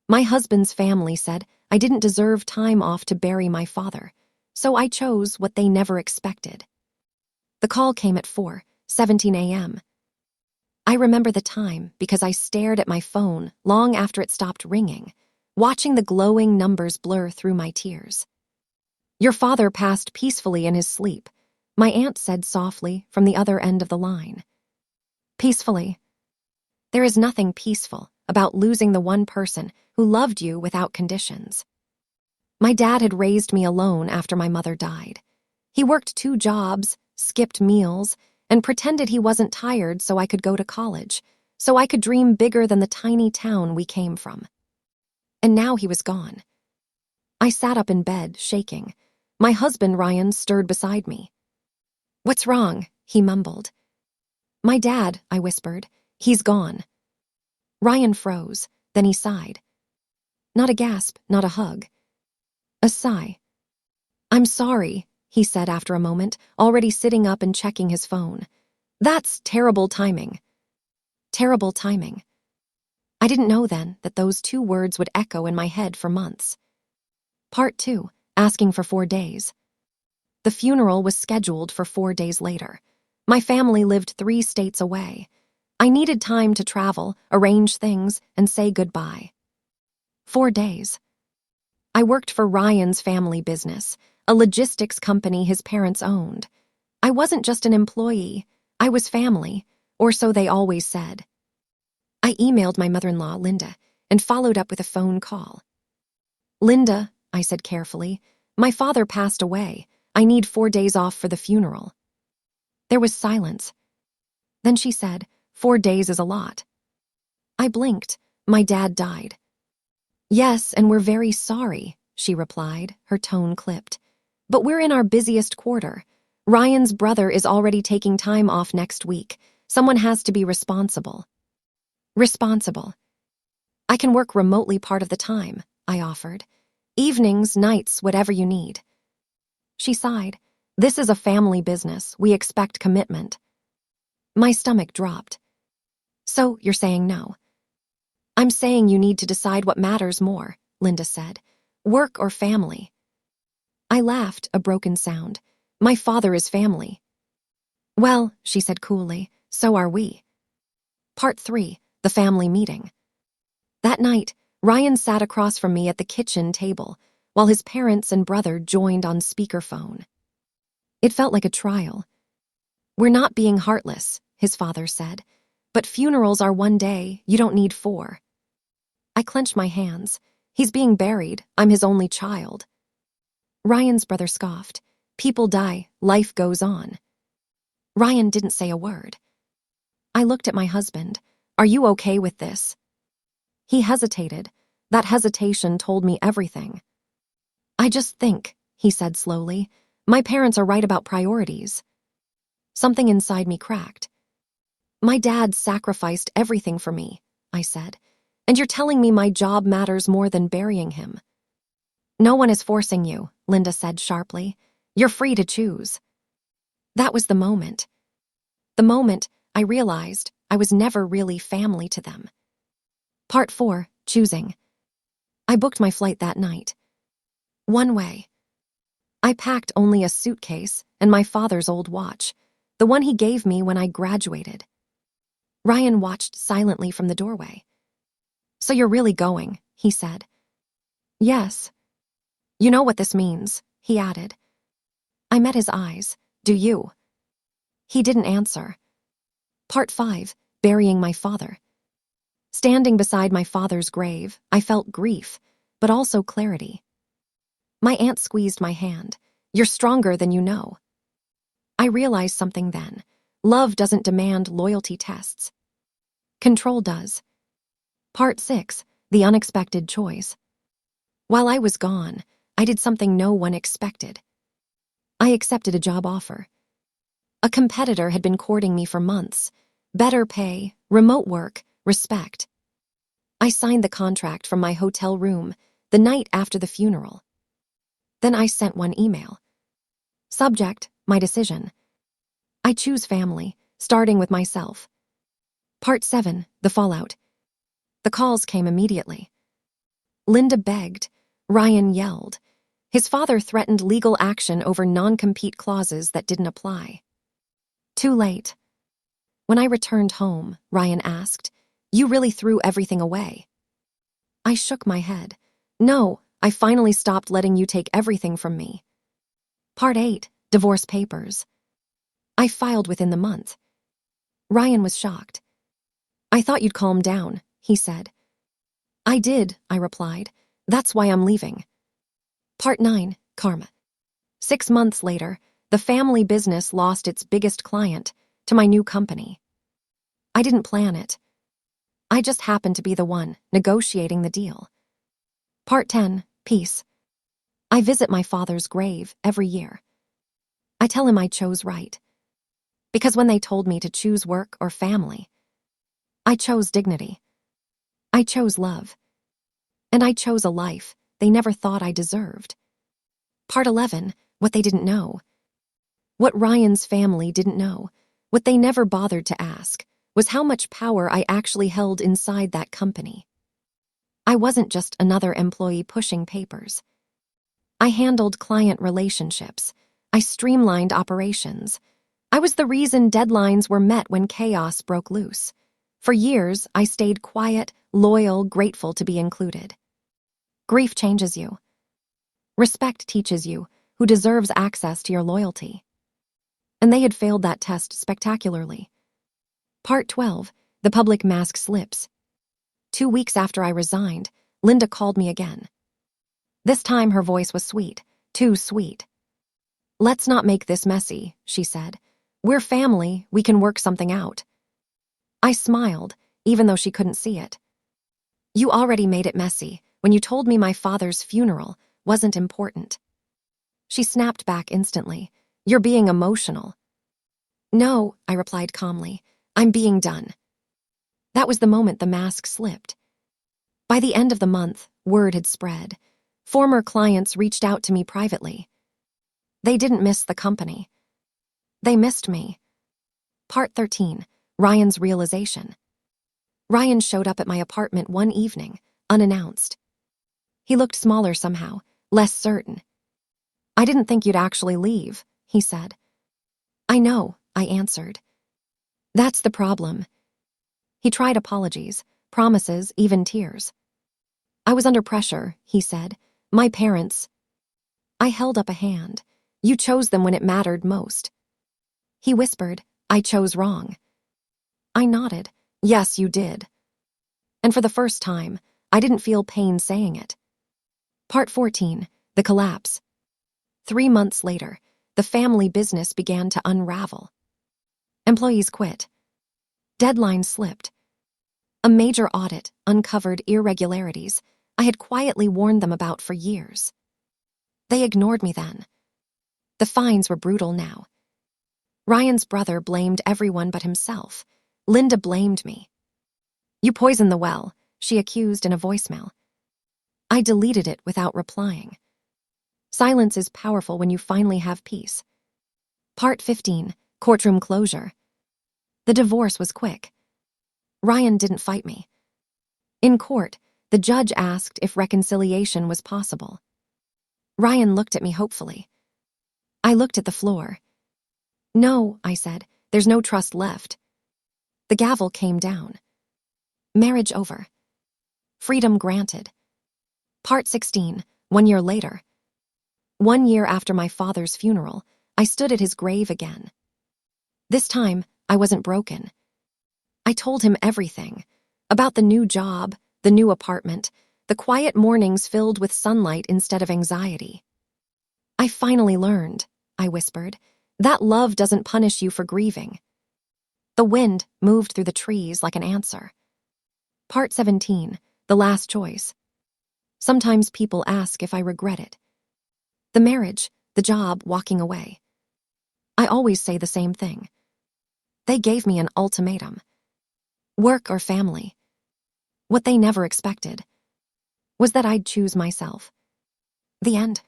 My husband's family said I didn't deserve time off to bury my father, so I chose what they never expected. The call came at 4:17 a.m. I remember the time because I stared at my phone long after it stopped ringing, watching the glowing numbers blur through my tears. "Your father passed peacefully in his sleep," my aunt said softly from the other end of the line. Peacefully? There is nothing peaceful about losing the one person who loved you without conditions. My dad had raised me alone after my mother died. He worked 2 jobs, skipped meals, and pretended he wasn't tired so I could go to college, so I could dream bigger than the tiny town we came from. And now he was gone. I sat up in bed, shaking. My husband, Ryan, stirred beside me. "What's wrong?" he mumbled. "My dad," I whispered. "He's gone." Ryan froze, then he sighed. Not a gasp, not a hug. A sigh. "I'm sorry," he said after a moment, already sitting up and checking his phone. "That's terrible timing." Terrible timing. I didn't know then that those 2 words would echo in my head for months. Part 2, asking for 4 days. The funeral was scheduled for 4 days later. My family lived 3 states away. I needed time to travel, arrange things, and say goodbye. 4 days. I worked for Ryan's family business, a logistics company his parents owned. I wasn't just an employee, I was family, or so they always said. I emailed my mother-in-law, Linda, and followed up with a phone call. "Linda," I said carefully, "my father passed away. I need 4 days off for the funeral." There was silence. Then she said, "4 days is a lot." I blinked. "My dad died." "Yes, and we're very sorry," she replied, her tone clipped. "But we're in our busiest quarter. Ryan's brother is already taking time off next week. Someone has to be responsible." Responsible. "I can work remotely part of the time," I offered. "Evenings, nights, whatever you need." She sighed. "This is a family business. We expect commitment." My stomach dropped. "So you're saying no?" "I'm saying you need to decide what matters more," Linda said. "Work or family?" I laughed, a broken sound. "My father is family." "Well," she said coolly, "so are we." Part 3, the family meeting. That night, Ryan sat across from me at the kitchen table, while his parents and brother joined on speakerphone. It felt like a trial. "We're not being heartless," his father said, "but funerals are 1 day, you don't need 4. I clenched my hands. "He's being buried. I'm his only child." Ryan's brother scoffed. "People die. Life goes on." Ryan didn't say a word. I looked at my husband. "Are you okay with this?" He hesitated. That hesitation told me everything. "I just think," he said slowly, "my parents are right about priorities." Something inside me cracked. "My dad sacrificed everything for me," I said. "And you're telling me my job matters more than burying him?" "No one is forcing you," Linda said sharply. "You're free to choose." That was the moment. The moment I realized I was never really family to them. Part 4, choosing. I booked my flight that night. One way. I packed only a suitcase and my father's old watch, the one he gave me when I graduated. Ryan watched silently from the doorway. "So you're really going," he said. "Yes." "You know what this means," he added. I met his eyes. "Do you?" He didn't answer. Part 5, burying my father. Standing beside my father's grave, I felt grief, but also clarity. My aunt squeezed my hand. "You're stronger than you know." I realized something then. Love doesn't demand loyalty tests. Control does. Part 6, the unexpected choice. While I was gone, I did something no one expected. I accepted a job offer. A competitor had been courting me for months. Better pay, remote work, respect. I signed the contract from my hotel room the night after the funeral. Then I sent one email. Subject, my decision. I choose family, starting with myself. Part 7, the fallout. The calls came immediately. Linda begged. Ryan yelled. His father threatened legal action over non-compete clauses that didn't apply. Too late. When I returned home, Ryan asked, "You really threw everything away?" I shook my head. "No, I finally stopped letting you take everything from me." Part 8, Divorce Papers. I filed within the month. Ryan was shocked. "I thought you'd calm down," he said. "I did," I replied. "That's why I'm leaving." Part 9, Karma. 6 months later, the family business lost its biggest client to my new company. I didn't plan it. I just happened to be the one negotiating the deal. Part 10, Peace. I visit my father's grave every year. I tell him I chose right. Because when they told me to choose work or family, I chose dignity. I chose love. And I chose a life they never thought I deserved. Part 11, What They Didn't Know. What Ryan's family didn't know, what they never bothered to ask, was how much power I actually held inside that company. I wasn't just another employee pushing papers. I handled client relationships. I streamlined operations. I was the reason deadlines were met when chaos broke loose. For years, I stayed quiet, loyal, grateful to be included. Grief changes you. Respect teaches you who deserves access to your loyalty. And they had failed that test spectacularly. Part 12, The Public Mask Slips. 2 weeks after I resigned, Linda called me again. This time her voice was sweet, too sweet. "Let's not make this messy," she said. "We're family, we can work something out." I smiled, even though she couldn't see it. "You already made it messy when you told me my father's funeral wasn't important." She snapped back instantly. "You're being emotional." "No," I replied calmly. "I'm being done." That was the moment the mask slipped. By the end of the month, word had spread. Former clients reached out to me privately. They didn't miss the company. They missed me. Part 13, Ryan's Realization. Ryan showed up at my apartment one evening, unannounced. He looked smaller somehow, less certain. "I didn't think you'd actually leave," he said. "I know," I answered. "That's the problem." He tried apologies, promises, even tears. "I was under pressure," he said. "My parents." I held up a hand. "You chose them when it mattered most." He whispered, "I chose wrong." I nodded. "Yes, you did." And for the first time, I didn't feel pain saying it. Part 14, The Collapse. 3 months later, the family business began to unravel. Employees quit. Deadlines slipped. A major audit uncovered irregularities I had quietly warned them about for years. They ignored me then. The fines were brutal now. Ryan's brother blamed everyone but himself. Linda blamed me. "You poisoned the well," she accused in a voicemail. I deleted it without replying. Silence is powerful when you finally have peace. Part 15, Courtroom Closure. The divorce was quick. Ryan didn't fight me. In court, the judge asked if reconciliation was possible. Ryan looked at me hopefully. I looked at the floor. "No," I said, "there's no trust left." The gavel came down. Marriage over. Freedom granted. Part 16, 1 year later. 1 year after my father's funeral, I stood at his grave again. This time, I wasn't broken. I told him everything. About the new job, the new apartment, the quiet mornings filled with sunlight instead of anxiety. "I finally learned," I whispered, "that love doesn't punish you for grieving." The wind moved through the trees like an answer. Part 17, The Last Choice. Sometimes people ask if I regret it. The marriage, the job, walking away. I always say the same thing. They gave me an ultimatum. Work or family. What they never expected was that I'd choose myself. The end.